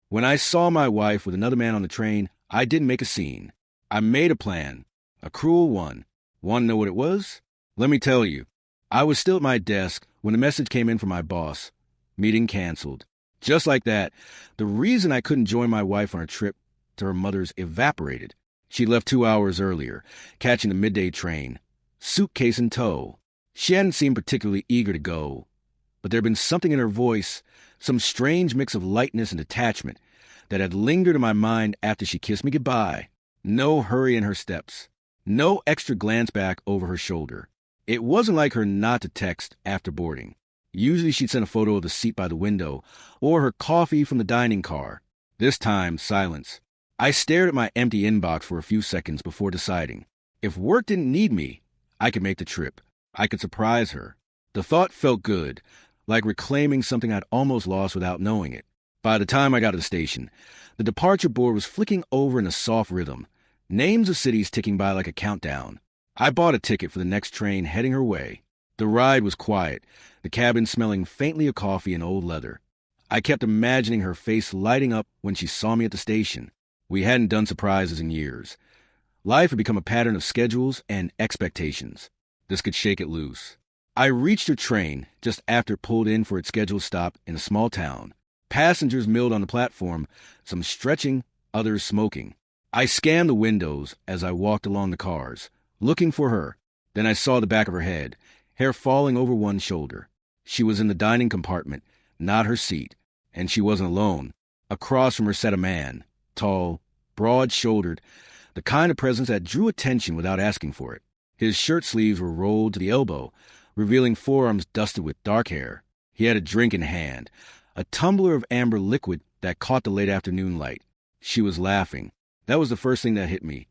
When I saw my wife with another man on the train, I didn't make a scene. I made a plan. A cruel one. Want to know what it was? Let me tell you. I was still at my desk when a message came in from my boss. Meeting canceled. Just like that, the reason I couldn't join my wife on her trip to her mother's evaporated. She left 2 hours earlier, catching the midday train. Suitcase in tow. She hadn't seemed particularly eager to go, but there had been something in her voice, some strange mix of lightness and detachment, that had lingered in my mind after she kissed me goodbye. No hurry in her steps. No extra glance back over her shoulder. It wasn't like her not to text after boarding. Usually she'd send a photo of the seat by the window or her coffee from the dining car. This time, silence. I stared at my empty inbox for a few seconds before deciding. If work didn't need me, I could make the trip. I could surprise her. The thought felt good, like reclaiming something I'd almost lost without knowing it. By the time I got to the station, the departure board was flicking over in a soft rhythm, names of cities ticking by like a countdown. I bought a ticket for the next train heading her way. The ride was quiet, the cabin smelling faintly of coffee and old leather. I kept imagining her face lighting up when she saw me at the station. We hadn't done surprises in years. Life had become a pattern of schedules and expectations. This could shake it loose. I reached her train just after it pulled in for its scheduled stop in a small town. Passengers milled on the platform, some stretching, others smoking. I scanned the windows as I walked along the cars, looking for her. Then I saw the back of her head, hair falling over one shoulder. She was in the dining compartment, not her seat, and she wasn't alone. Across from her sat a man, tall, broad-shouldered, the kind of presence that drew attention without asking for it. His shirt sleeves were rolled to the elbow, revealing forearms dusted with dark hair. He had a drink in hand, a tumbler of amber liquid that caught the late afternoon light. She was laughing. That was the first thing that hit me.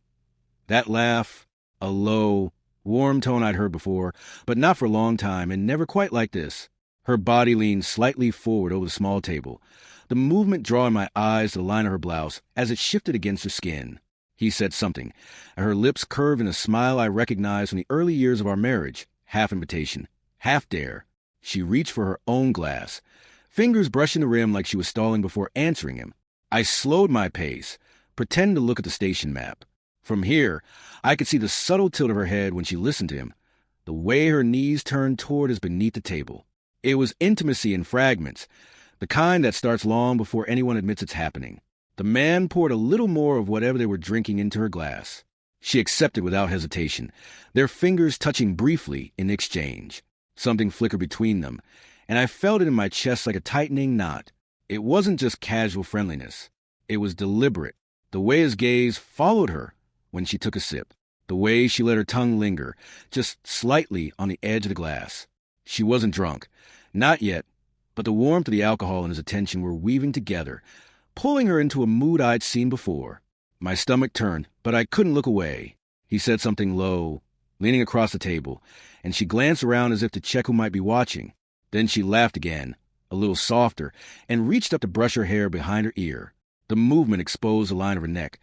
That laugh, a low, warm tone I'd heard before, but not for a long time, and never quite like this. Her body leaned slightly forward over the small table, the movement drawing my eyes to the line of her blouse as it shifted against her skin. He said something, and her lips curved in a smile I recognized from the early years of our marriage, half invitation, half dare. She reached for her own glass, fingers brushing the rim like she was stalling before answering him. I slowed my pace, pretending to look at the station map. From here, I could see the subtle tilt of her head when she listened to him, the way her knees turned toward us beneath the table. It was intimacy in fragments, the kind that starts long before anyone admits it's happening. The man poured a little more of whatever they were drinking into her glass. She accepted without hesitation, their fingers touching briefly in exchange. Something flickered between them, and I felt it in my chest like a tightening knot. It wasn't just casual friendliness. It was deliberate. The way his gaze followed her when she took a sip. The way she let her tongue linger, just slightly on the edge of the glass. She wasn't drunk. Not yet, but the warmth of the alcohol and his attention were weaving together, pulling her into a mood I'd seen before. My stomach turned, but I couldn't look away. He said something low, leaning across the table, and she glanced around as if to check who might be watching. Then she laughed again, a little softer, and reached up to brush her hair behind her ear. The movement exposed the line of her neck,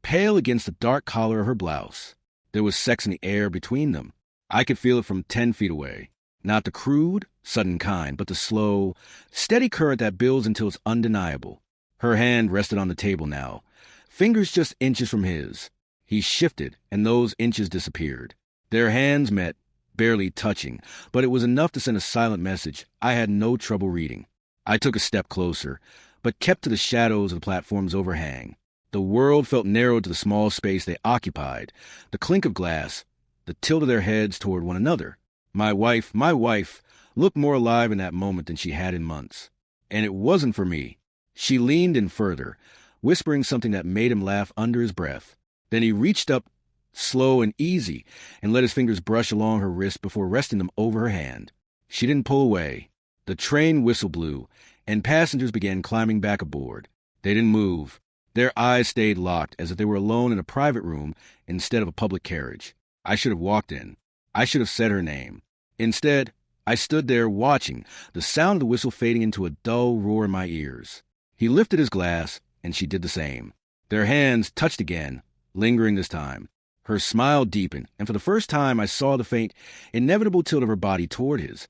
pale against the dark collar of her blouse. There was sex in the air between them. I could feel it from 10 feet away. Not the crude, sudden kind, but the slow, steady current that builds until it's undeniable. Her hand rested on the table now, fingers just inches from his. He shifted, and those inches disappeared. Their hands met, barely touching, but it was enough to send a silent message I had no trouble reading. I took a step closer, but kept to the shadows of the platform's overhang. The world felt narrowed to the small space they occupied, the clink of glass, the tilt of their heads toward one another. My wife, looked more alive in that moment than she had in months. And it wasn't for me. She leaned in further, whispering something that made him laugh under his breath. Then he reached up, slow and easy, and let his fingers brush along her wrist before resting them over her hand. She didn't pull away. The train whistle blew, and passengers began climbing back aboard. They didn't move. Their eyes stayed locked as if they were alone in a private room instead of a public carriage. I should have walked in. I should have said her name. Instead, I stood there watching, the sound of the whistle fading into a dull roar in my ears. He lifted his glass, and she did the same. Their hands touched again, lingering this time. Her smile deepened, and for the first time I saw the faint, inevitable tilt of her body toward his,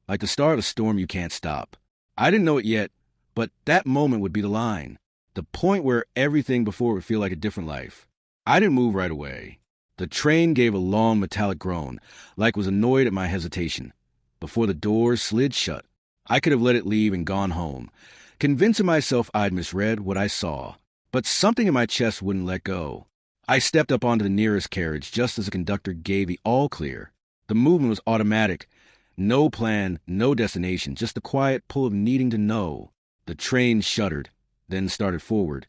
like the start of a storm you can't stop. I didn't know it yet, but that moment would be the line. The point where everything before would feel like a different life. I didn't move right away. The train gave a long metallic groan, like it was annoyed at my hesitation. Before the doors slid shut, I could have let it leave and gone home, convincing myself I'd misread what I saw. But something in my chest wouldn't let go. I stepped up onto the nearest carriage just as the conductor gave the all clear. The movement was automatic. No plan, no destination, just the quiet pull of needing to know. The train shuddered, then started forward,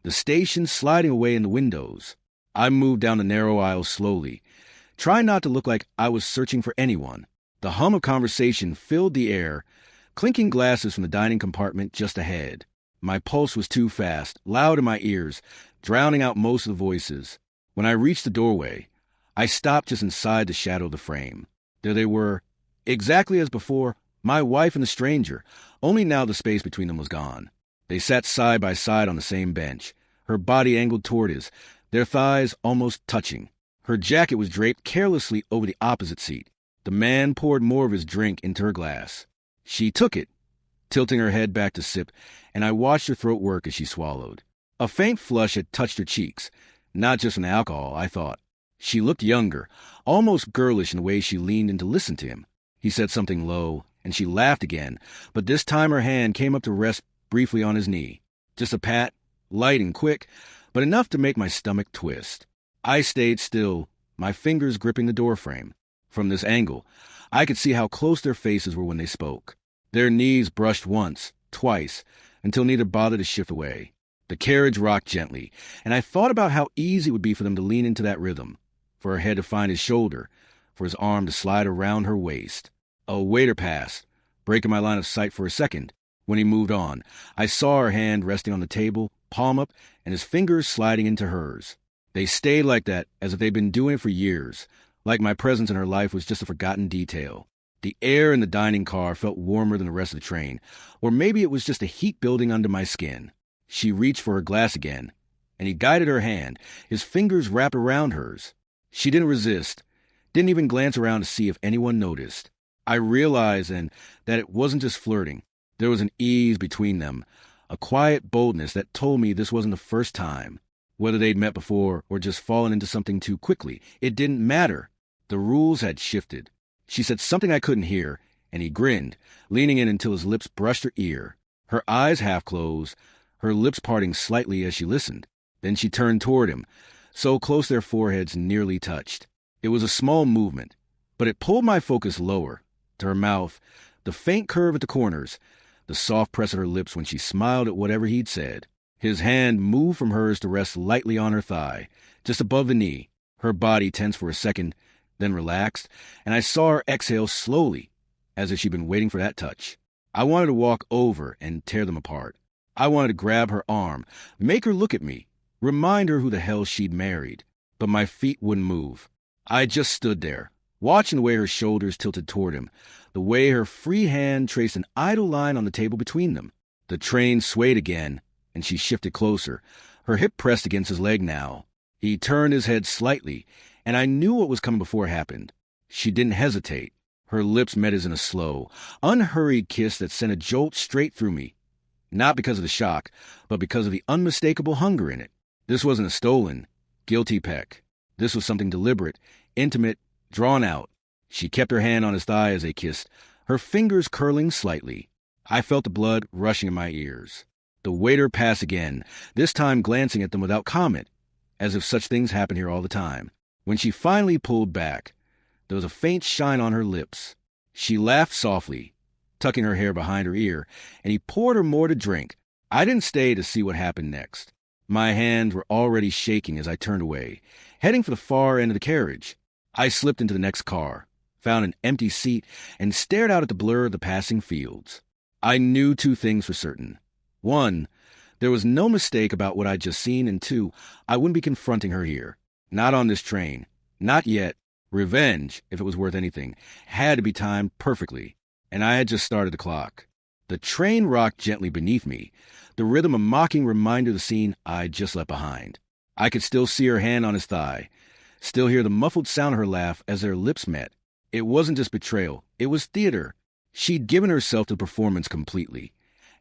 the station sliding away in the windows. I moved down the narrow aisle slowly, trying not to look like I was searching for anyone. The hum of conversation filled the air, clinking glasses from the dining compartment just ahead. My pulse was too fast, loud in my ears, drowning out most of the voices. When I reached the doorway, I stopped just inside the shadow of the frame. There they were, exactly as before, my wife and the stranger, only now the space between them was gone. They sat side by side on the same bench, her body angled toward his, their thighs almost touching. Her jacket was draped carelessly over the opposite seat. The man poured more of his drink into her glass. She took it, tilting her head back to sip, and I watched her throat work as she swallowed. A faint flush had touched her cheeks, not just from the alcohol, I thought. She looked younger, almost girlish in the way she leaned in to listen to him. He said something low, and she laughed again, but this time her hand came up to rest briefly on his knee. Just a pat, light and quick, but enough to make my stomach twist. I stayed still, my fingers gripping the doorframe. From this angle, I could see how close their faces were when they spoke. Their knees brushed once, twice, until neither bothered to shift away. The carriage rocked gently, and I thought about how easy it would be for them to lean into that rhythm, for her head to find his shoulder, for his arm to slide around her waist. A waiter passed, breaking my line of sight for a second. When he moved on, I saw her hand resting on the table, palm up, and his fingers sliding into hers. They stayed like that as if they'd been doing it for years, like my presence in her life was just a forgotten detail. The air in the dining car felt warmer than the rest of the train, or maybe it was just the heat building under my skin. She reached for her glass again, and he guided her hand, his fingers wrapped around hers. She didn't resist, didn't even glance around to see if anyone noticed. I realized then that it wasn't just flirting. There was an ease between them, a quiet boldness that told me this wasn't the first time. Whether they'd met before or just fallen into something too quickly, it didn't matter. The rules had shifted. She said something I couldn't hear, and he grinned, leaning in until his lips brushed her ear. Her eyes half closed, her lips parting slightly as she listened. Then she turned toward him, so close their foreheads nearly touched. It was a small movement, but it pulled my focus lower, to her mouth, the faint curve at the corners, the soft press of her lips when she smiled at whatever he'd said. His hand moved from hers to rest lightly on her thigh, just above the knee. Her body tensed for a second, then relaxed, and I saw her exhale slowly, as if she'd been waiting for that touch. I wanted to walk over and tear them apart. I wanted to grab her arm, make her look at me, remind her who the hell she'd married. But my feet wouldn't move. I just stood there, watching the way her shoulders tilted toward him, the way her free hand traced an idle line on the table between them. The train swayed again, and she shifted closer, her hip pressed against his leg now. He turned his head slightly, and I knew what was coming before it happened. She didn't hesitate. Her lips met his in a slow, unhurried kiss that sent a jolt straight through me. Not because of the shock, but because of the unmistakable hunger in it. This wasn't a stolen, guilty peck. This was something deliberate, intimate, drawn out. She kept her hand on his thigh as they kissed, her fingers curling slightly. I felt the blood rushing in my ears. The waiter passed again, this time glancing at them without comment, as if such things happen here all the time. When she finally pulled back, there was a faint shine on her lips. She laughed softly, tucking her hair behind her ear, and he poured her more to drink. I didn't stay to see what happened next. My hands were already shaking as I turned away, heading for the far end of the carriage. I slipped into the next car, found an empty seat, and stared out at the blur of the passing fields. I knew two things for certain. One, there was no mistake about what I'd just seen, and two, I wouldn't be confronting her here. Not on this train. Not yet. Revenge, if it was worth anything, had to be timed perfectly, and I had just started the clock. The train rocked gently beneath me, the rhythm a mocking reminder of the scene I'd just left behind. I could still see her hand on his thigh, still hear the muffled sound of her laugh as their lips met. It wasn't just betrayal, it was theater. She'd given herself to the performance completely,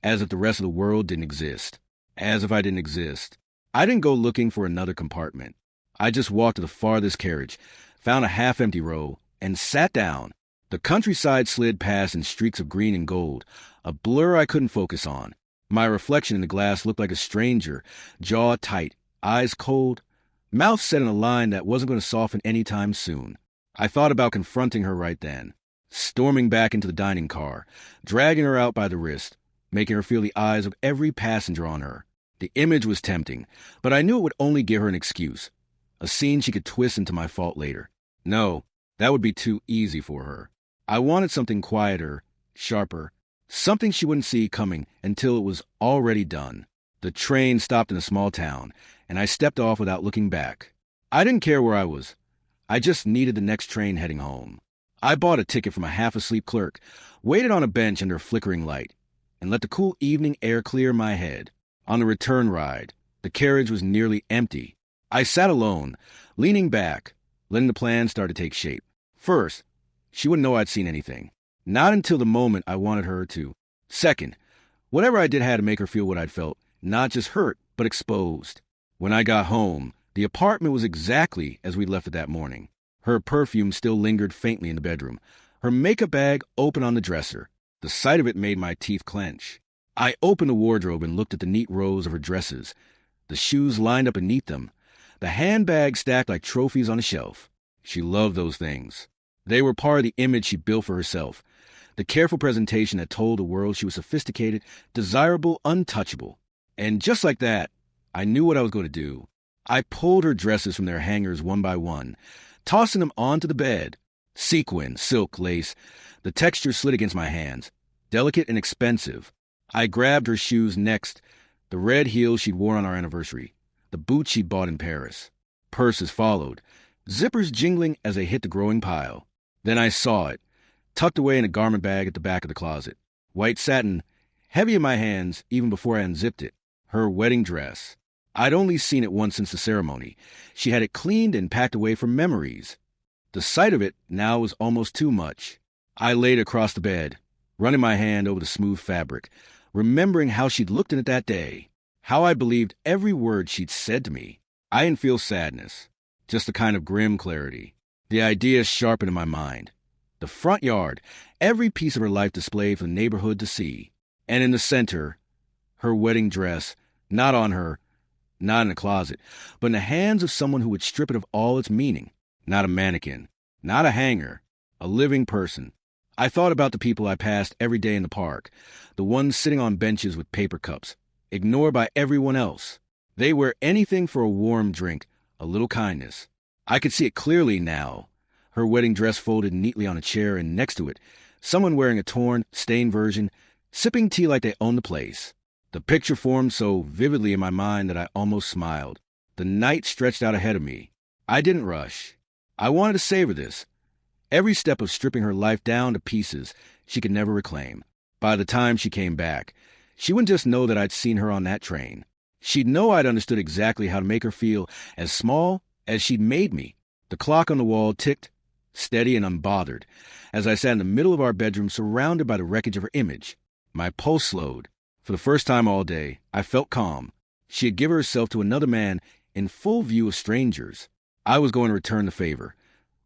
as if the rest of the world didn't exist. as if I didn't exist. I didn't go looking for another compartment. I just walked to the farthest carriage, found a half-empty row, and sat down. The countryside slid past in streaks of green and gold, a blur I couldn't focus on. My reflection in the glass looked like a stranger, jaw tight, eyes cold, mouth set in a line that wasn't going to soften any time soon. I thought about confronting her right then, storming back into the dining car, dragging her out by the wrist, making her feel the eyes of every passenger on her. The image was tempting, but I knew it would only give her an excuse, a scene she could twist into my fault later. No, that would be too easy for her. I wanted something quieter, sharper, something she wouldn't see coming until it was already done. The train stopped in a small town, and I stepped off without looking back. I didn't care where I was. I just needed the next train heading home. I bought a ticket from a half-asleep clerk, waited on a bench under a flickering light, and let the cool evening air clear my head. On the return ride, the carriage was nearly empty. I sat alone, leaning back, letting the plan start to take shape. First, she wouldn't know I'd seen anything. Not until the moment I wanted her to. Second, whatever I did had to make her feel what I'd felt, not just hurt, but exposed. When I got home, the apartment was exactly as we left it that morning. Her perfume still lingered faintly in the bedroom, her makeup bag open on the dresser. The sight of it made my teeth clench. I opened the wardrobe and looked at the neat rows of her dresses, the shoes lined up beneath them, the handbag stacked like trophies on a shelf. She loved those things. They were part of the image she built for herself, the careful presentation that told the world she was sophisticated, desirable, untouchable. And just like that, I knew what I was going to do. I pulled her dresses from their hangers one by one, tossing them onto the bed. Sequin, silk, lace. The texture slid against my hands, delicate and expensive. I grabbed her shoes next, the red heels she'd worn on our anniversary, the boots she'd bought in Paris. Purses followed, zippers jingling as they hit the growing pile. Then I saw it, tucked away in a garment bag at the back of the closet. White satin, heavy in my hands even before I unzipped it. Her wedding dress. I'd only seen it once since the ceremony. She had it cleaned and packed away for memories. The sight of it now was almost too much. I laid across the bed, running my hand over the smooth fabric, remembering how she'd looked in it that day, how I believed every word she'd said to me. I didn't feel sadness, just a kind of grim clarity. The idea sharpened in my mind. The front yard, every piece of her life displayed for the neighborhood to see. And in the center, her wedding dress, not on her, not in a closet, but in the hands of someone who would strip it of all its meaning. Not a mannequin, not a hanger, a living person. I thought about the people I passed every day in the park, the ones sitting on benches with paper cups, ignored by everyone else. They wear anything for a warm drink, a little kindness. I could see it clearly now. Her wedding dress folded neatly on a chair, and next to it, someone wearing a torn, stained version, sipping tea like they owned the place. The picture formed so vividly in my mind that I almost smiled. The night stretched out ahead of me. I didn't rush. I wanted to savor this. Every step of stripping her life down to pieces she could never reclaim. By the time she came back, she wouldn't just know that I'd seen her on that train. She'd know I'd understood exactly how to make her feel as small as she'd made me. The clock on the wall ticked, steady and unbothered, as I sat in the middle of our bedroom surrounded by the wreckage of her image. My pulse slowed. For the first time all day, I felt calm. She had given herself to another man in full view of strangers. I was going to return the favor,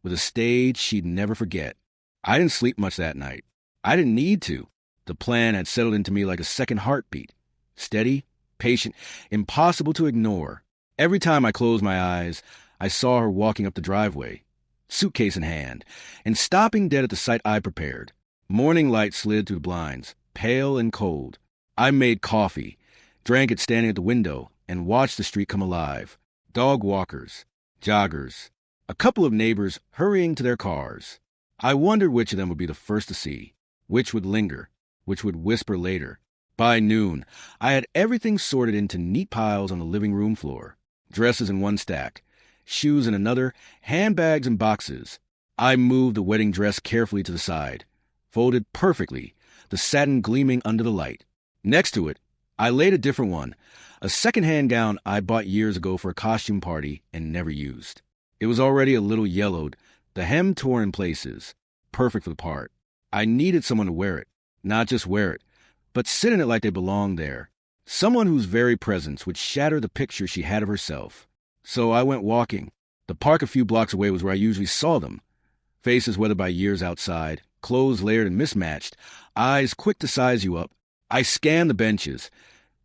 with a stage she'd never forget. I didn't sleep much that night. I didn't need to. The plan had settled into me like a second heartbeat. Steady, patient, impossible to ignore. Every time I closed my eyes, I saw her walking up the driveway, suitcase in hand, and stopping dead at the sight I prepared. Morning light slid through the blinds, pale and cold. I made coffee, drank it standing at the window, and watched the street come alive. Dog walkers, joggers, a couple of neighbors hurrying to their cars. I wondered which of them would be the first to see, which would linger, which would whisper later. By noon, I had everything sorted into neat piles on the living room floor. Dresses in one stack, shoes in another, handbags in boxes. I moved the wedding dress carefully to the side, folded perfectly, the satin gleaming under the light. Next to it, I laid a different one, a second-hand gown I bought years ago for a costume party and never used. It was already a little yellowed, the hem torn in places, perfect for the part. I needed someone to wear it, not just wear it, but sit in it like they belonged there. Someone whose very presence would shatter the picture she had of herself. So I went walking. The park a few blocks away was where I usually saw them. Faces weathered by years outside, clothes layered and mismatched, eyes quick to size you up. I scanned the benches,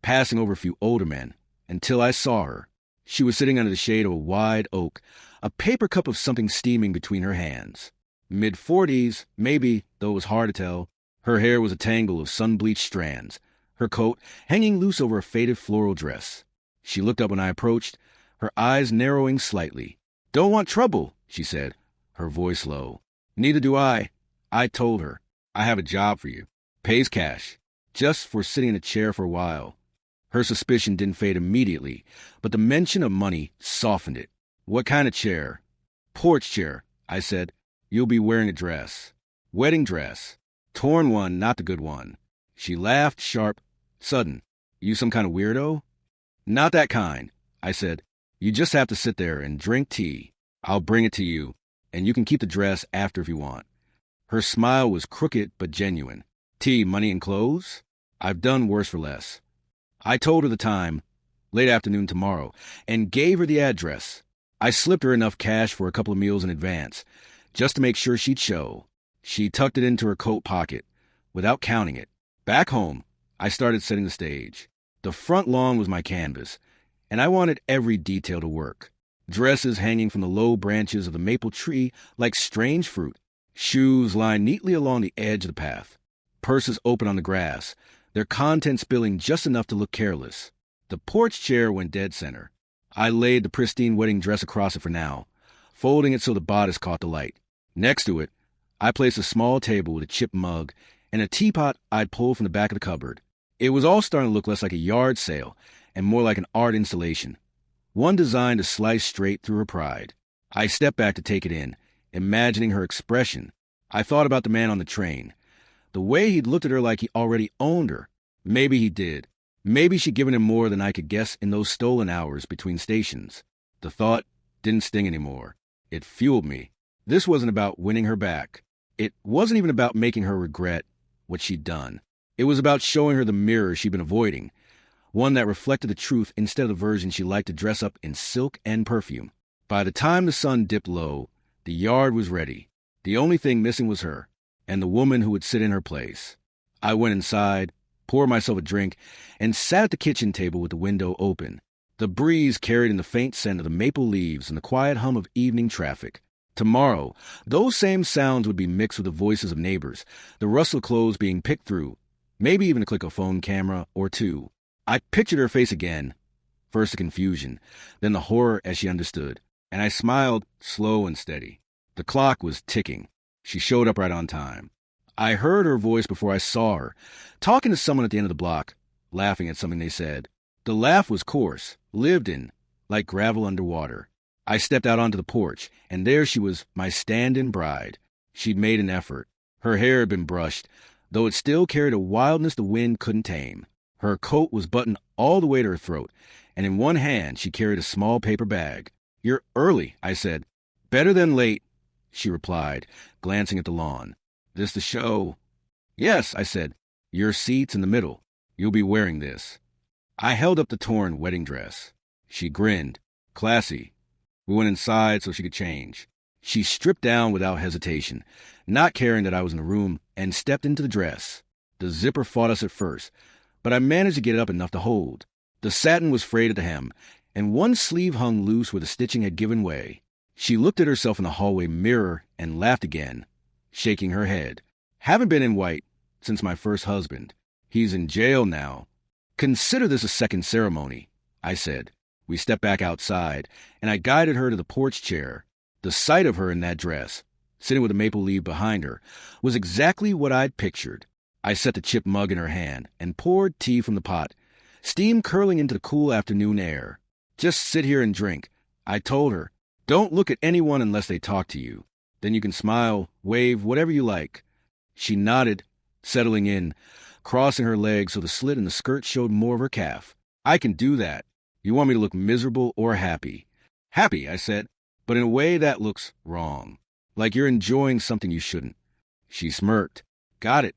passing over a few older men, until I saw her. She was sitting under the shade of a wide oak, a paper cup of something steaming between her hands. Mid-40s, maybe, though it was hard to tell. Her hair was a tangle of sun-bleached strands, her coat hanging loose over a faded floral dress. She looked up when I approached, her eyes narrowing slightly. "Don't want trouble," she said, her voice low. "Neither do I." I told her, "I have a job for you. Pays cash. Just for sitting in a chair for a while." Her suspicion didn't fade immediately, but the mention of money softened it. "What kind of chair?" "Porch chair," I said. "You'll be wearing a dress." "Wedding dress. Torn one, not the good one." She laughed sharp, sudden. "You some kind of weirdo?" "Not that kind," I said. "You just have to sit there and drink tea. I'll bring it to you, and you can keep the dress after if you want." Her smile was crooked but genuine. "Tea, money, and clothes? I've done worse for less." I told her the time, late afternoon tomorrow, and gave her the address. I slipped her enough cash for a couple of meals in advance, just to make sure she'd show. She tucked it into her coat pocket, without counting it. Back home, I started setting the stage. The front lawn was my canvas, and I wanted every detail to work. Dresses hanging from the low branches of the maple tree like strange fruit. Shoes lined neatly along the edge of the path. Purses open on the grass, their contents spilling just enough to look careless. The porch chair went dead center. I laid the pristine wedding dress across it for now, folding it so the bodice caught the light. Next to it, I placed a small table with a chipped mug and a teapot I'd pulled from the back of the cupboard. It was all starting to look less like a yard sale and more like an art installation, one designed to slice straight through her pride. I stepped back to take it in, imagining her expression. I thought about the man on the train, the way he'd looked at her like he already owned her. Maybe he did. Maybe she'd given him more than I could guess in those stolen hours between stations. The thought didn't sting anymore. It fueled me. This wasn't about winning her back. It wasn't even about making her regret what she'd done. It was about showing her the mirror she'd been avoiding, one that reflected the truth instead of the version she liked to dress up in silk and perfume. By the time the sun dipped low, the yard was ready. The only thing missing was her, and the woman who would sit in her place. I went inside, poured myself a drink, and sat at the kitchen table with the window open. The breeze carried in the faint scent of the maple leaves and the quiet hum of evening traffic. Tomorrow, those same sounds would be mixed with the voices of neighbors, the rustle of clothes being picked through, maybe even a click of a phone camera or two. I pictured her face again, first the confusion, then the horror as she understood, and I smiled, slow and steady. The clock was ticking. She showed up right on time. I heard her voice before I saw her, talking to someone at the end of the block, laughing at something they said. The laugh was coarse, lived in, like gravel underwater. I stepped out onto the porch, and there she was, my stand-in bride. She'd made an effort. Her hair had been brushed, though it still carried a wildness the wind couldn't tame. Her coat was buttoned all the way to her throat, and in one hand she carried a small paper bag. "You're early," I said. "Better than late," she replied, glancing at the lawn. "This the show?" "Yes," I said. "Your seat's in the middle. You'll be wearing this." I held up the torn wedding dress. She grinned. Classy. We went inside so she could change. She stripped down without hesitation, not caring that I was in the room, and stepped into the dress. The zipper fought us at first, but I managed to get it up enough to hold. The satin was frayed at the hem, and one sleeve hung loose where the stitching had given way. She looked at herself in the hallway mirror and laughed again, shaking her head. "Haven't been in white since my first husband. He's in jail now." "Consider this a second ceremony," I said. We stepped back outside, and I guided her to the porch chair. The sight of her in that dress, sitting with a maple leaf behind her, was exactly what I'd pictured. I set the chipped mug in her hand and poured tea from the pot, steam curling into the cool afternoon air. "Just sit here and drink," I told her. "Don't look at anyone unless they talk to you. Then you can smile, wave, whatever you like." She nodded, settling in, crossing her legs so the slit in the skirt showed more of her calf. "I can do that. You want me to look miserable or happy?" "Happy," I said, "but in a way that looks wrong. Like you're enjoying something you shouldn't." She smirked. "Got it."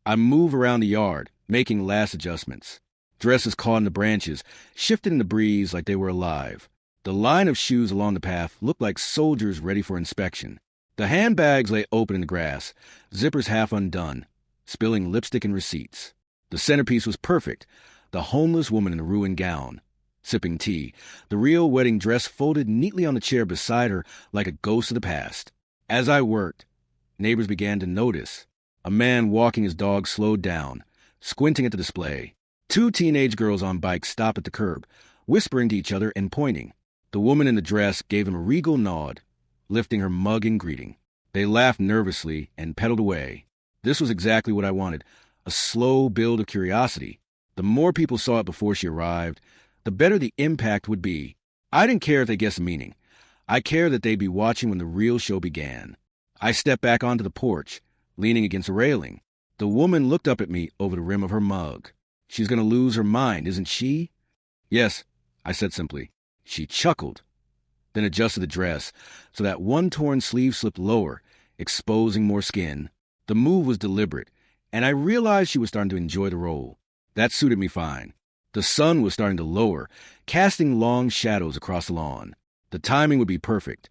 I moved around the yard, making last adjustments. Dresses caught in the branches, shifted in the breeze like they were alive. The line of shoes along the path looked like soldiers ready for inspection. The handbags lay open in the grass, zippers half undone, spilling lipstick and receipts. The centerpiece was perfect, the homeless woman in a ruined gown, sipping tea, the real wedding dress folded neatly on the chair beside her like a ghost of the past. As I worked, neighbors began to notice. A man walking his dog slowed down, squinting at the display. Two teenage girls on bikes stopped at the curb, whispering to each other and pointing. The woman in the dress gave them a regal nod, lifting her mug in greeting. They laughed nervously and pedaled away. This was exactly what I wanted, a slow build of curiosity. The more people saw it before she arrived, the better the impact would be. I didn't care if they guessed the meaning. I cared that they'd be watching when the real show began. I stepped back onto the porch, leaning against a railing. The woman looked up at me over the rim of her mug. She's going to lose her mind, isn't she? Yes, I said simply. She chuckled, then adjusted the dress so that one torn sleeve slipped lower, exposing more skin. The move was deliberate, and I realized she was starting to enjoy the role. That suited me fine. The sun was starting to lower, casting long shadows across the lawn. The timing would be perfect.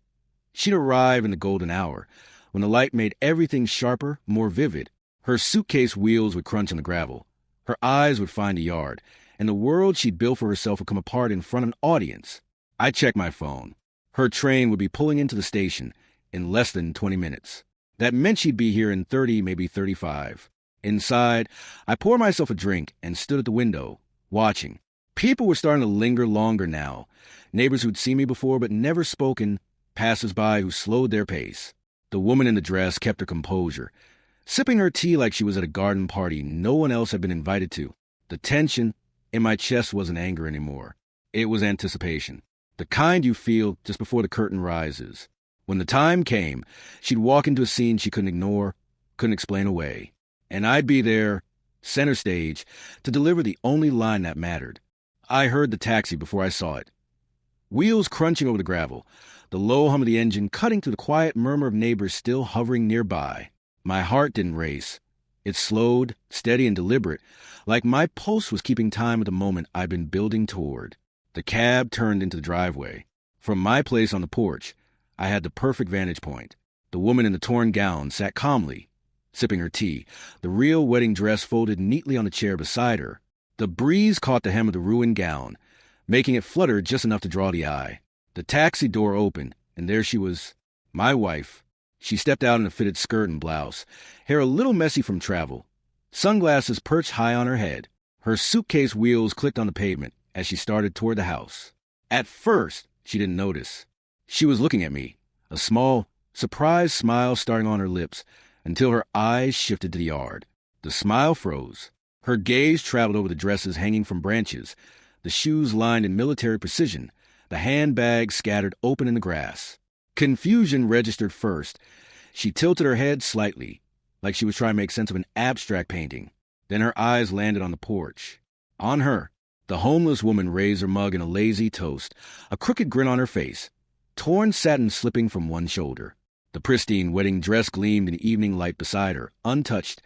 She'd arrive in the golden hour, when the light made everything sharper, more vivid. Her suitcase wheels would crunch on the gravel. Her eyes would find the yard, and the world she'd built for herself would come apart in front of an audience. I checked my phone. Her train would be pulling into the station in less than 20 minutes. That meant she'd be here in 30, maybe 35. Inside, I poured myself a drink and stood at the window, watching. People were starting to linger longer now. Neighbors who'd seen me before but never spoken, passers-by who slowed their pace. The woman in the dress kept her composure, sipping her tea like she was at a garden party no one else had been invited to. The tension in my chest wasn't anger anymore. It was anticipation. The kind you feel just before the curtain rises. When the time came, she'd walk into a scene she couldn't ignore, couldn't explain away. And I'd be there, center stage, to deliver the only line that mattered. I heard the taxi before I saw it. Wheels crunching over the gravel, the low hum of the engine cutting through the quiet murmur of neighbors still hovering nearby. My heart didn't race. It slowed, steady and deliberate, like my pulse was keeping time with the moment I'd been building toward. The cab turned into the driveway. From my place on the porch, I had the perfect vantage point. The woman in the torn gown sat calmly, sipping her tea, the real wedding dress folded neatly on the chair beside her. The breeze caught the hem of the ruined gown, making it flutter just enough to draw the eye. The taxi door opened, and there she was, my wife. She stepped out in a fitted skirt and blouse, hair a little messy from travel, sunglasses perched high on her head. Her suitcase wheels clicked on the pavement as she started toward the house. At first, she didn't notice. She was looking at me, a small, surprised smile starting on her lips, until her eyes shifted to the yard. The smile froze. Her gaze traveled over the dresses hanging from branches, the shoes lined in military precision, the handbags scattered open in the grass. Confusion registered first. She tilted her head slightly, like she was trying to make sense of an abstract painting. Then her eyes landed on the porch. On her, the homeless woman raised her mug in a lazy toast, a crooked grin on her face, torn satin slipping from one shoulder. The pristine wedding dress gleamed in the evening light beside her, untouched,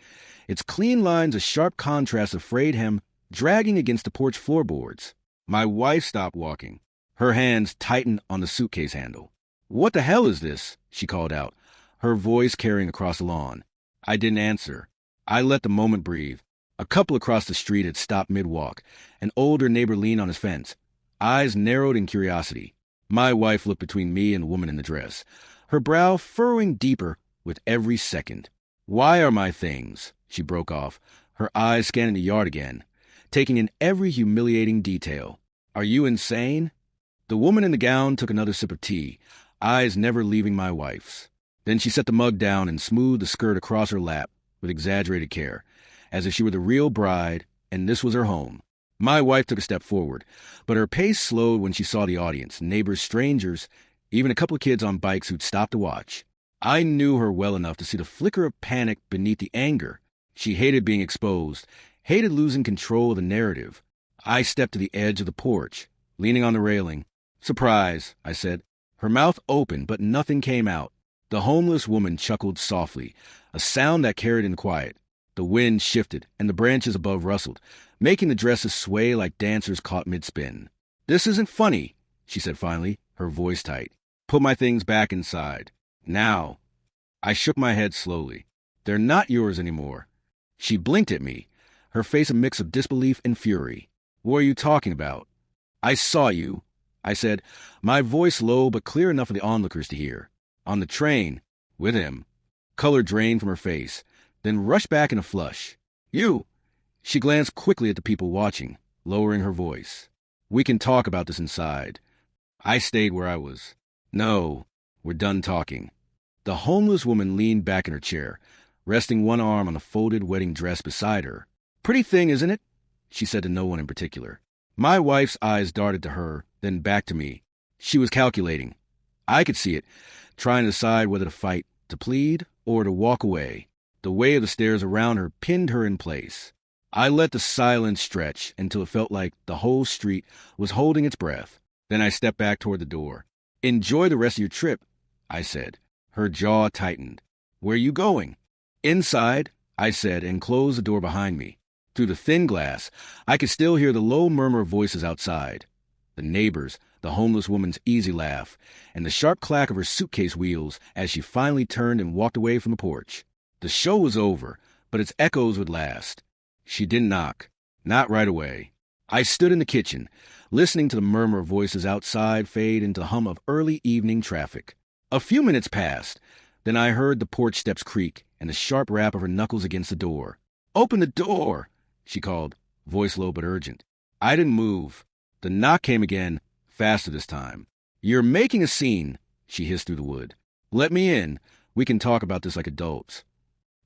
its clean lines a sharp contrast of frayed hem dragging against the porch floorboards. My wife stopped walking. Her hands tightened on the suitcase handle. "What the hell is this?" she called out, her voice carrying across the lawn. I didn't answer. I let the moment breathe. A couple across the street had stopped mid-walk. An older neighbor leaned on his fence, eyes narrowed in curiosity. My wife looked between me and the woman in the dress, her brow furrowing deeper with every second. "Why are my things?" she broke off, her eyes scanning the yard again, taking in every humiliating detail. "Are you insane?" The woman in the gown took another sip of tea, eyes never leaving my wife's. Then she set the mug down and smoothed the skirt across her lap with exaggerated care, as if she were the real bride and this was her home. My wife took a step forward, but her pace slowed when she saw the audience, neighbors, strangers, even a couple of kids on bikes who'd stopped to watch. I knew her well enough to see the flicker of panic beneath the anger. She hated being exposed, hated losing control of the narrative. I stepped to the edge of the porch, leaning on the railing. "Surprise," I said. Her mouth opened, but nothing came out. The homeless woman chuckled softly, a sound that carried in quiet. The wind shifted, and the branches above rustled, making the dresses sway like dancers caught mid-spin. "This isn't funny," she said finally, her voice tight. "Put my things back inside. Now." I shook my head slowly. "They're not yours anymore." She blinked at me, her face a mix of disbelief and fury. "What are you talking about?" "I saw you," I said, my voice low but clear enough for the onlookers to hear. "On the train. With him." Color drained from her face, then rushed back in a flush. "You!" She glanced quickly at the people watching, lowering her voice. "We can talk about this inside." I stayed where I was. "No, we're done talking." The homeless woman leaned back in her chair, resting one arm on the folded wedding dress beside her. "Pretty thing, isn't it?" she said to no one in particular. My wife's eyes darted to her, then back to me. She was calculating. I could see it, trying to decide whether to fight, to plead, or to walk away. The weight of the stairs around her pinned her in place. I let the silence stretch until it felt like the whole street was holding its breath. Then I stepped back toward the door. "Enjoy the rest of your trip," I said. Her jaw tightened. "Where are you going?" "Inside," I said, and closed the door behind me. Through the thin glass, I could still hear the low murmur of voices outside. The neighbors, the homeless woman's easy laugh, and the sharp clack of her suitcase wheels as she finally turned and walked away from the porch. The show was over, but its echoes would last. She didn't knock. Not right away. I stood in the kitchen, listening to the murmur of voices outside fade into the hum of early evening traffic. A few minutes passed. Then I heard the porch steps creak and the sharp rap of her knuckles against the door. "Open the door," she called, voice low but urgent. I didn't move. The knock came again, faster this time. "You're making a scene," she hissed through the wood. "Let me in. We can talk about this like adults."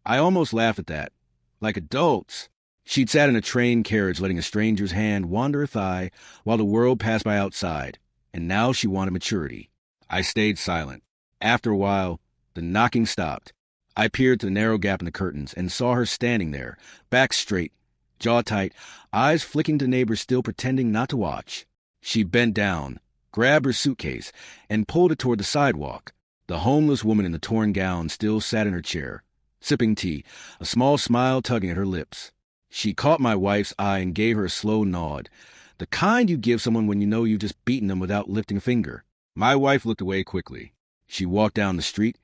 I almost laughed at that. Like adults. She'd sat in a train carriage letting a stranger's hand wander her thigh while the world passed by outside, and now she wanted maturity. I stayed silent. After a while, the knocking stopped. I peered to the narrow gap in the curtains and saw her standing there, back straight, jaw tight, eyes flicking to neighbors still pretending not to watch. She bent down, grabbed her suitcase, and pulled it toward the sidewalk. The homeless woman in the torn gown still sat in her chair, sipping tea, a small smile tugging at her lips. She caught my wife's eye and gave her a slow nod, the kind you give someone when you know you've just beaten them without lifting a finger. My wife looked away quickly. She walked down the street,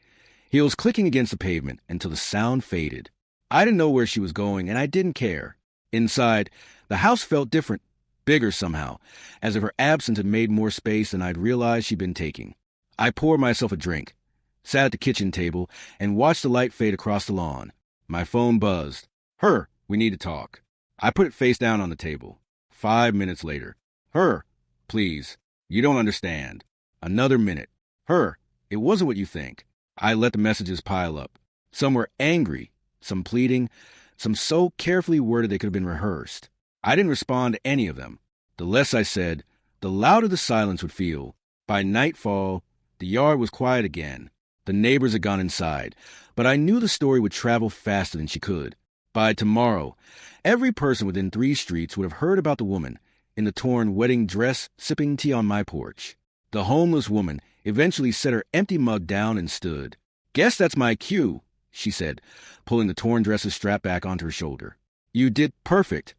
heels clicking against the pavement until the sound faded. I didn't know where she was going, and I didn't care. Inside, the house felt different, bigger somehow, as if her absence had made more space than I'd realized she'd been taking. I poured myself a drink, sat at the kitchen table, and watched the light fade across the lawn. My phone buzzed. "Her, we need to talk." I put it face down on the table. 5 minutes later. "Her, please. You don't understand." Another minute. "Her, it wasn't what you think." I let the messages pile up. Some were angry, some pleading, some so carefully worded they could have been rehearsed. I didn't respond to any of them. The less I said, the louder the silence would feel. By nightfall, the yard was quiet again. The neighbors had gone inside, but I knew the story would travel faster than she could. By tomorrow, every person within 3 streets would have heard about the woman in the torn wedding dress sipping tea on my porch. The homeless woman eventually set her empty mug down and stood. "Guess that's my cue," she said, pulling the torn dress's strap back onto her shoulder. "You did perfect,"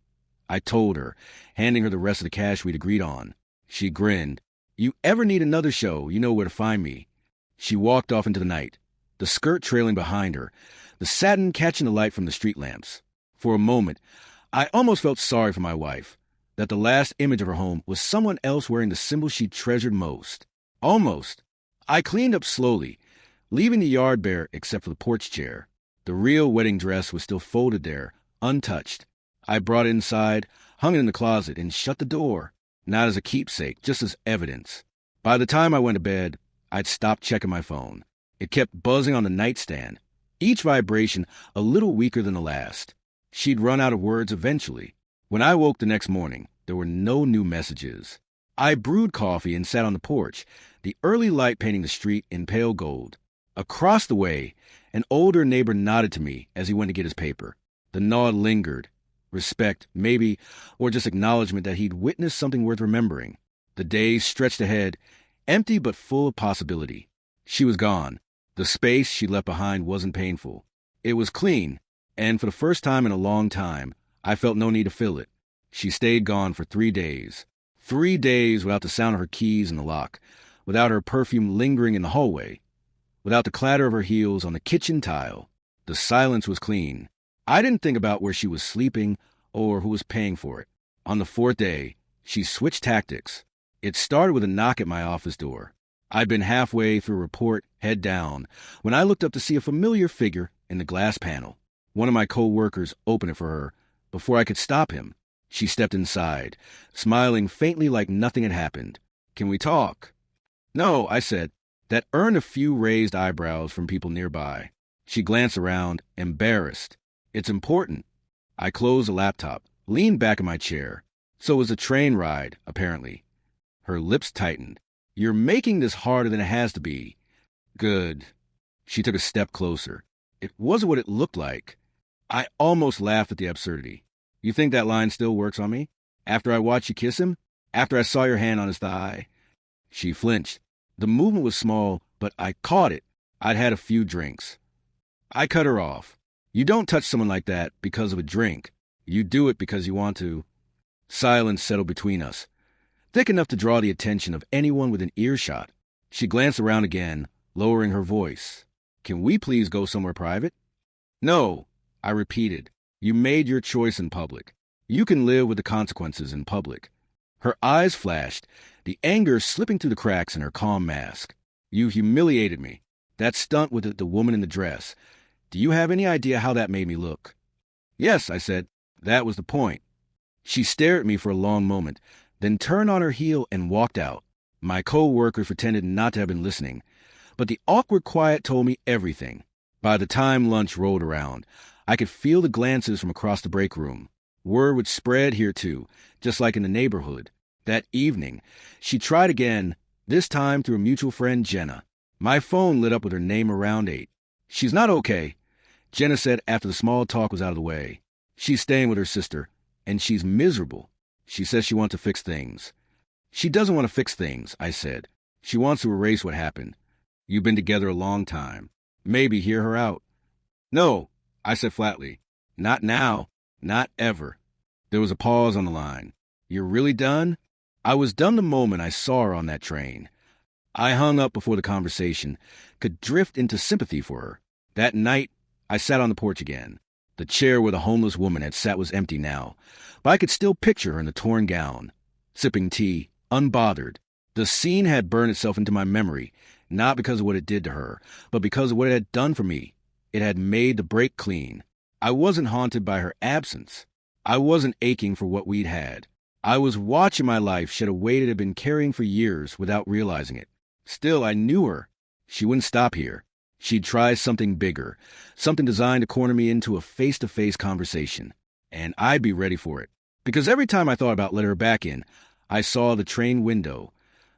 I told her, handing her the rest of the cash we'd agreed on. She grinned. "You ever need another show, you know where to find me." She walked off into the night, the skirt trailing behind her, the satin catching the light from the street lamps. For a moment, I almost felt sorry for my wife, that the last image of her home was someone else wearing the symbol she treasured most. Almost. I cleaned up slowly, leaving the yard bare except for the porch chair. The real wedding dress was still folded there, untouched. I brought it inside, hung it in the closet, and shut the door. Not as a keepsake, just as evidence. By the time I went to bed, I'd stopped checking my phone. It kept buzzing on the nightstand, each vibration a little weaker than the last. She'd run out of words eventually. When I woke the next morning, there were no new messages. I brewed coffee and sat on the porch, the early light painting the street in pale gold. Across the way, an older neighbor nodded to me as he went to get his paper. The nod lingered. Respect, maybe, or just acknowledgement that he'd witnessed something worth remembering. The days stretched ahead, empty but full of possibility. She was gone. The space she left behind wasn't painful. It was clean, And for the first time in a long time, I felt no need to feel it. She stayed gone for 3 days. 3 days without the sound of her keys in the lock, without her perfume lingering in the hallway, without the clatter of her heels on the kitchen tile. The silence was clean. I didn't think about where she was sleeping or who was paying for it. On the 4th day, she switched tactics. It started with a knock at my office door. I'd been halfway through a report, head down, when I looked up to see a familiar figure in the glass panel. One of my co-workers opened it for her. Before I could stop him, she stepped inside, smiling faintly like nothing had happened. "Can we talk?" "No," I said. That earned a few raised eyebrows from people nearby. She glanced around, embarrassed. "It's important." I closed the laptop, leaned back in my chair. So it was a train ride, apparently. Her lips tightened. "You're making this harder than it has to be." "Good." She took a step closer. It wasn't what it looked like. I almost laughed at the absurdity. "You think that line still works on me? After I watched you kiss him? After I saw your hand on his thigh?" She flinched. The movement was small, but I caught it. I'd had a few drinks. I cut her off. "You don't touch someone like that because of a drink. You do it because you want to." Silence settled between us, thick enough to draw the attention of anyone within earshot. She glanced around again, lowering her voice. "Can we please go somewhere private?" "No," I repeated. "You made your choice in public. You can live with the consequences in public." Her eyes flashed, the anger slipping through the cracks in her calm mask. "You humiliated me. That stunt with the woman in the dress. Do you have any idea how that made me look?" "Yes," I said. "That was the point." She stared at me for a long moment, then turned on her heel and walked out. My co-workers pretended not to have been listening, but the awkward quiet told me everything. By the time lunch rolled around, I could feel the glances from across the break room. Word would spread here too, just like in the neighborhood. That evening, she tried again, this time through a mutual friend, Jenna. My phone lit up with her name around 8. "She's not okay," Jenna said after the small talk was out of the way. "She's staying with her sister, and she's miserable. She says she wants to fix things." "She doesn't want to fix things," I said. "She wants to erase what happened. You've been together a long time. Maybe hear her out." "No," I said flatly. "Not now. Not ever." There was a pause on the line. "You're really done?" I was done the moment I saw her on that train. I hung up before the conversation could drift into sympathy for her. That night, I sat on the porch again. The chair where the homeless woman had sat was empty now, but I could still picture her in the torn gown, sipping tea, unbothered. The scene had burned itself into my memory, not because of what it did to her, but because of what it had done for me. It had made the break clean. I wasn't haunted by her absence. I wasn't aching for what we'd had. I was watching my life shed a weight it had been carrying for years without realizing it. Still, I knew her. She wouldn't stop here. She'd try something bigger, something designed to corner me into a face-to-face conversation. And I'd be ready for it. Because every time I thought about letting her back in, I saw the train window,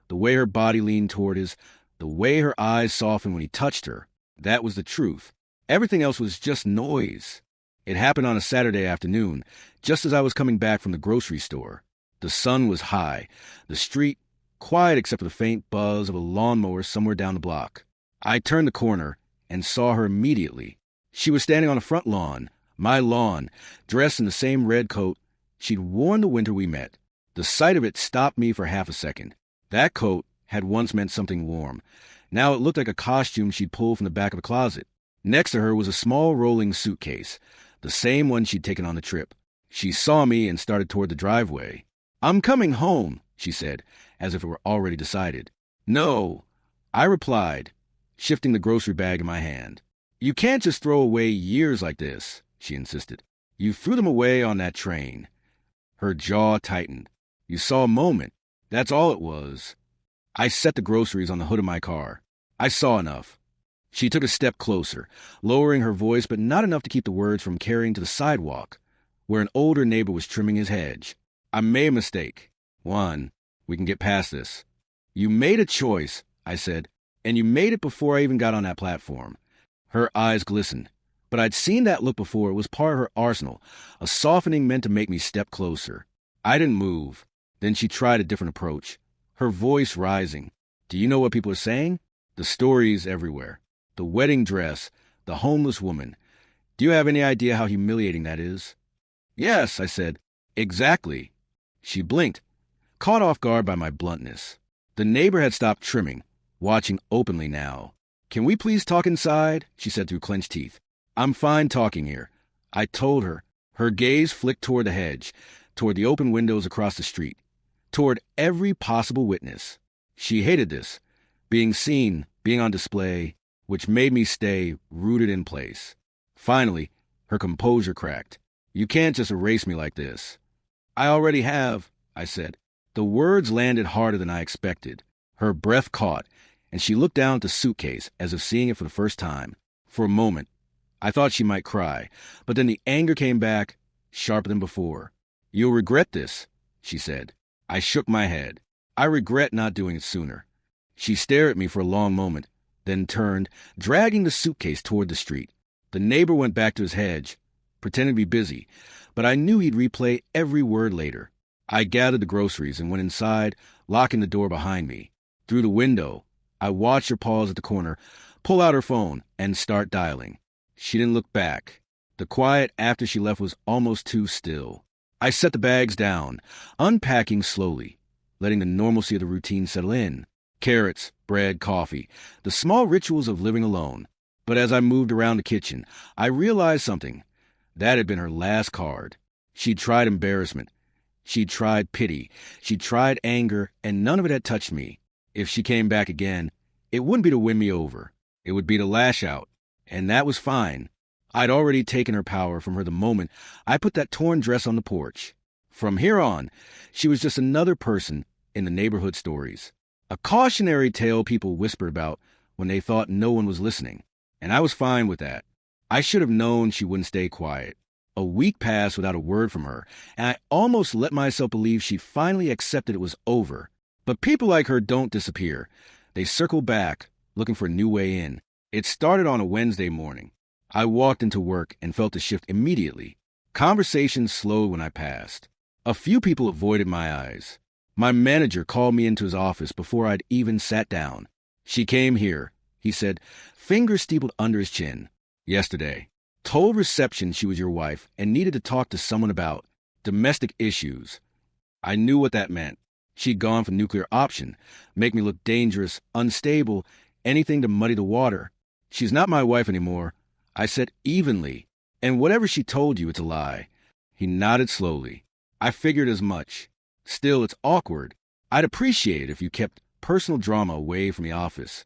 the way her body leaned toward his, the way her eyes softened when he touched her. That was the truth. Everything else was just noise. It happened on a Saturday afternoon, just as I was coming back from the grocery store. The sun was high, the street quiet except for the faint buzz of a lawnmower somewhere down the block. I turned the corner and saw her immediately. She was standing on the front lawn, my lawn, dressed in the same red coat she'd worn the winter we met. The sight of it stopped me for half a second. That coat had once meant something warm. Now it looked like a costume she'd pulled from the back of a closet. Next to her was a small rolling suitcase, the same one she'd taken on the trip. She saw me and started toward the driveway. "I'm coming home," she said, as if it were already decided. "No," I replied, shifting the grocery bag in my hand. "You can't just throw away years like this," she insisted. "You threw them away on that train." Her jaw tightened. "You saw a moment. That's all it was." I set the groceries on the hood of my car. "I saw enough." She took a step closer, lowering her voice, but not enough to keep the words from carrying to the sidewalk, where an older neighbor was trimming his hedge. "I made a mistake. One, we can get past this." "You made a choice," I said, "and you made it before I even got on that platform." Her eyes glistened. But I'd seen that look before. It was part of her arsenal, a softening meant to make me step closer. I didn't move. Then she tried a different approach, her voice rising. "Do you know what people are saying? The stories everywhere. The wedding dress, the homeless woman. Do you have any idea how humiliating that is? Yes, I said. Exactly. She blinked, caught off guard by my bluntness. The neighbor had stopped trimming, watching openly now. Can we please talk inside? She said through clenched teeth. I'm fine talking here. I told her. Her gaze flicked toward the hedge, toward the open windows across the street, toward every possible witness. She hated this, being seen, being on display, which made me stay rooted in place. Finally, her composure cracked. You can't just erase me like this. I already have, I said. The words landed harder than I expected. Her breath caught, and she looked down at the suitcase as if seeing it for the first time. For a moment, I thought she might cry, but then the anger came back, sharper than before. You'll regret this, she said. I shook my head. I regret not doing it sooner. She stared at me for a long moment, then turned, dragging the suitcase toward the street. The neighbor went back to his hedge, pretending to be busy, but I knew he'd replay every word later. I gathered the groceries and went inside, locking the door behind me. Through the window, I watched her pause at the corner, pull out her phone, and start dialing. She didn't look back. The quiet after she left was almost too still. I set the bags down, unpacking slowly, letting the normalcy of the routine settle in. Carrots, bread, coffee, the small rituals of living alone. But as I moved around the kitchen, I realized something. That had been her last card. She'd tried embarrassment. She'd tried pity. She'd tried anger, and none of it had touched me. If she came back again, it wouldn't be to win me over. It would be to lash out. And that was fine. I'd already taken her power from her the moment I put that torn dress on the porch. From here on, she was just another person in the neighborhood stories. A cautionary tale people whispered about when they thought no one was listening. And I was fine with that. I should have known she wouldn't stay quiet. A week passed without a word from her, and I almost let myself believe she'd finally accepted it was over. But people like her don't disappear. They circle back, looking for a new way in. It started on a Wednesday morning. I walked into work and felt the shift immediately. Conversations slowed when I passed. A few people avoided my eyes. My manager called me into his office before I'd even sat down. She came here, he said, fingers steepled under his chin. Yesterday. Told reception she was your wife and needed to talk to someone about domestic issues. I knew what that meant. She'd gone for nuclear option, make me look dangerous, unstable, anything to muddy the water. She's not my wife anymore. I said evenly. And whatever she told you, it's a lie. He nodded slowly. I figured as much. Still, it's awkward. I'd appreciate it if you kept personal drama away from the office.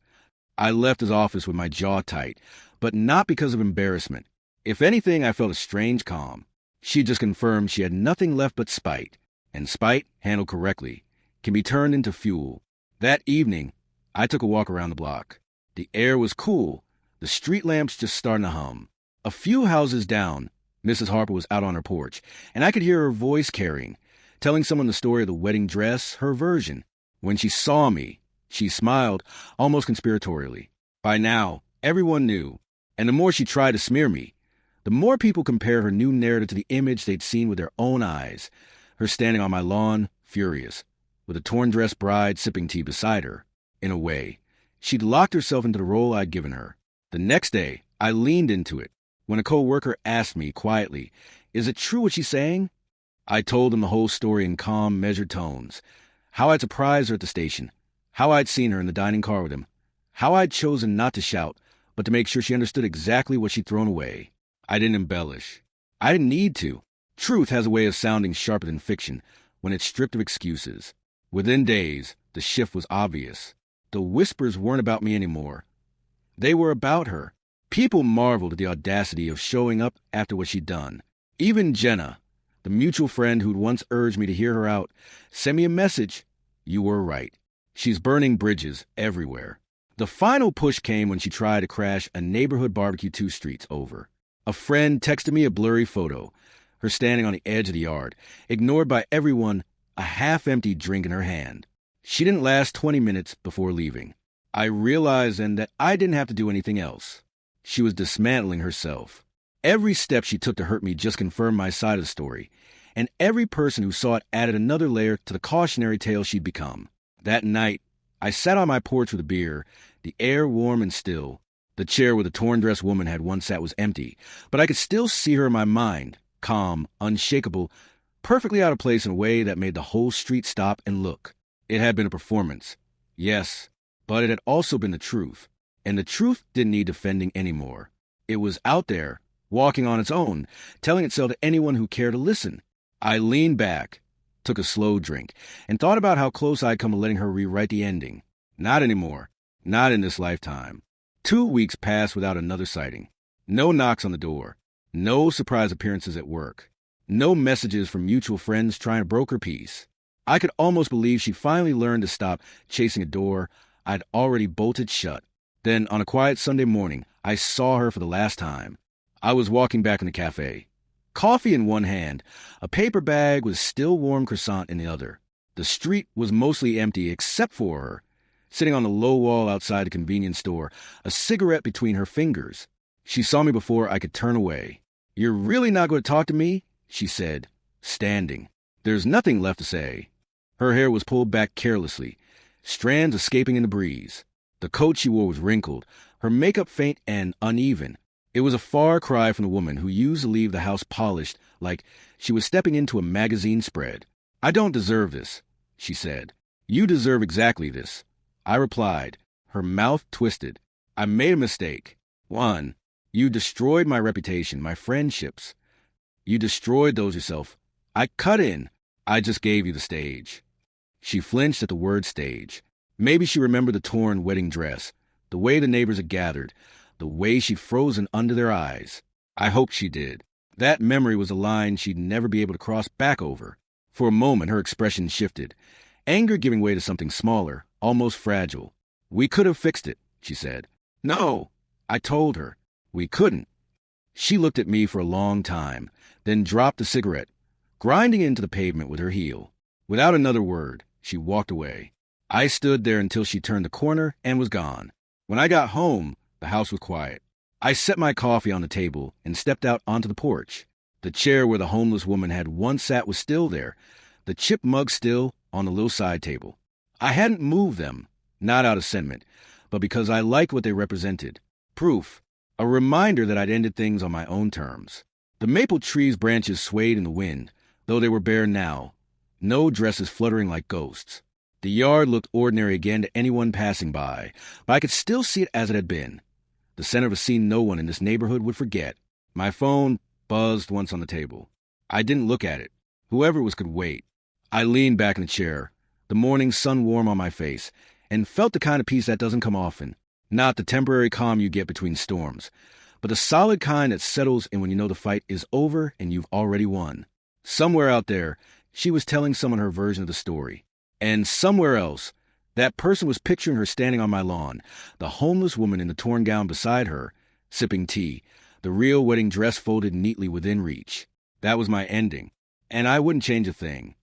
I left his office with my jaw tight, but not because of embarrassment. If anything, I felt a strange calm. She just confirmed she had nothing left but spite, and spite, handled correctly, can be turned into fuel. That evening, I took a walk around the block. The air was cool, the street lamps just starting to hum. A few houses down, Mrs. Harper was out on her porch, and I could hear her voice carrying, telling someone the story of the wedding dress, her version. When she saw me, she smiled, almost conspiratorially. By now, everyone knew, and the more she tried to smear me, the more people compared her new narrative to the image they'd seen with their own eyes, her standing on my lawn, furious, with a torn-dressed bride sipping tea beside her. In a way, she'd locked herself into the role I'd given her. The next day, I leaned into it. When a co-worker asked me quietly, "Is it true what she's saying?" I told him the whole story in calm, measured tones. How I'd surprised her at the station. How I'd seen her in the dining car with him. How I'd chosen not to shout, but to make sure she understood exactly what she'd thrown away. I didn't embellish. I didn't need to. Truth has a way of sounding sharper than fiction when it's stripped of excuses. Within days, the shift was obvious. The whispers weren't about me anymore. They were about her. People marveled at the audacity of showing up after what she'd done. Even Jenna, the mutual friend who'd once urged me to hear her out, sent me a message. You were right. She's burning bridges everywhere. The final push came when she tried to crash a neighborhood barbecue 2 streets over. A friend texted me a blurry photo, her standing on the edge of the yard, ignored by everyone, a half-empty drink in her hand. She didn't last 20 minutes before leaving. I realized then that I didn't have to do anything else. She was dismantling herself. Every step she took to hurt me just confirmed my side of the story, and every person who saw it added another layer to the cautionary tale she'd become. That night, I sat on my porch with a beer, the air warm and still. The chair where the torn-dressed woman had once sat was empty, but I could still see her in my mind, calm, unshakable, perfectly out of place in a way that made the whole street stop and look. It had been a performance, yes, but it had also been the truth, and the truth didn't need defending anymore. It was out there, walking on its own, telling itself to anyone who cared to listen. I leaned back, took a slow drink, and thought about how close I'd come to letting her rewrite the ending. Not anymore. Not in this lifetime. 2 weeks passed without another sighting. No knocks on the door. No surprise appearances at work. No messages from mutual friends trying to broker peace. I could almost believe she finally learned to stop chasing a door I'd already bolted shut. Then, on a quiet Sunday morning, I saw her for the last time. I was walking back in the cafe. Coffee in one hand, a paper bag with still warm croissant in the other. The street was mostly empty except for her, sitting on the low wall outside the convenience store, a cigarette between her fingers. She saw me before I could turn away. "You're really not going to talk to me?" she said, standing. There's nothing left to say. Her hair was pulled back carelessly, strands escaping in the breeze. The coat she wore was wrinkled, her makeup faint and uneven. It was a far cry from the woman who used to leave the house polished like she was stepping into a magazine spread. "I don't deserve this," she said. "You deserve exactly this." I replied, her mouth twisted. "I made a mistake. 1. You destroyed my reputation, my friendships. You destroyed those yourself. I cut in. I just gave you the stage." She flinched at the word stage. Maybe she remembered the torn wedding dress, the way the neighbors had gathered, the way she'd frozen under their eyes. I hoped she did. That memory was a line she'd never be able to cross back over. For a moment, her expression shifted, anger giving way to something smaller, almost fragile. "We could have fixed it," she said. "No," I told her. "We couldn't." She looked at me for a long time, then dropped the cigarette, grinding into the pavement with her heel. Without another word, she walked away. I stood there until she turned the corner and was gone. When I got home, the house was quiet. I set my coffee on the table and stepped out onto the porch. The chair where the homeless woman had once sat was still there, the chipped mug still on the little side table. I hadn't moved them, not out of sentiment, but because I liked what they represented. Proof, a reminder that I'd ended things on my own terms. The maple tree's branches swayed in the wind, though they were bare now, no dresses fluttering like ghosts. The yard looked ordinary again to anyone passing by, but I could still see it as it had been. The scent of a scene no one in this neighborhood would forget. My phone buzzed once on the table. I didn't look at it. Whoever it was could wait. I leaned back in the chair, the morning sun warm on my face, and felt the kind of peace that doesn't come often. Not the temporary calm you get between storms, but the solid kind that settles in when you know the fight is over and you've already won. Somewhere out there, she was telling someone her version of the story. And somewhere else, that person was picturing her standing on my lawn, the homeless woman in the torn gown beside her, sipping tea, the real wedding dress folded neatly within reach. That was my ending, and I wouldn't change a thing.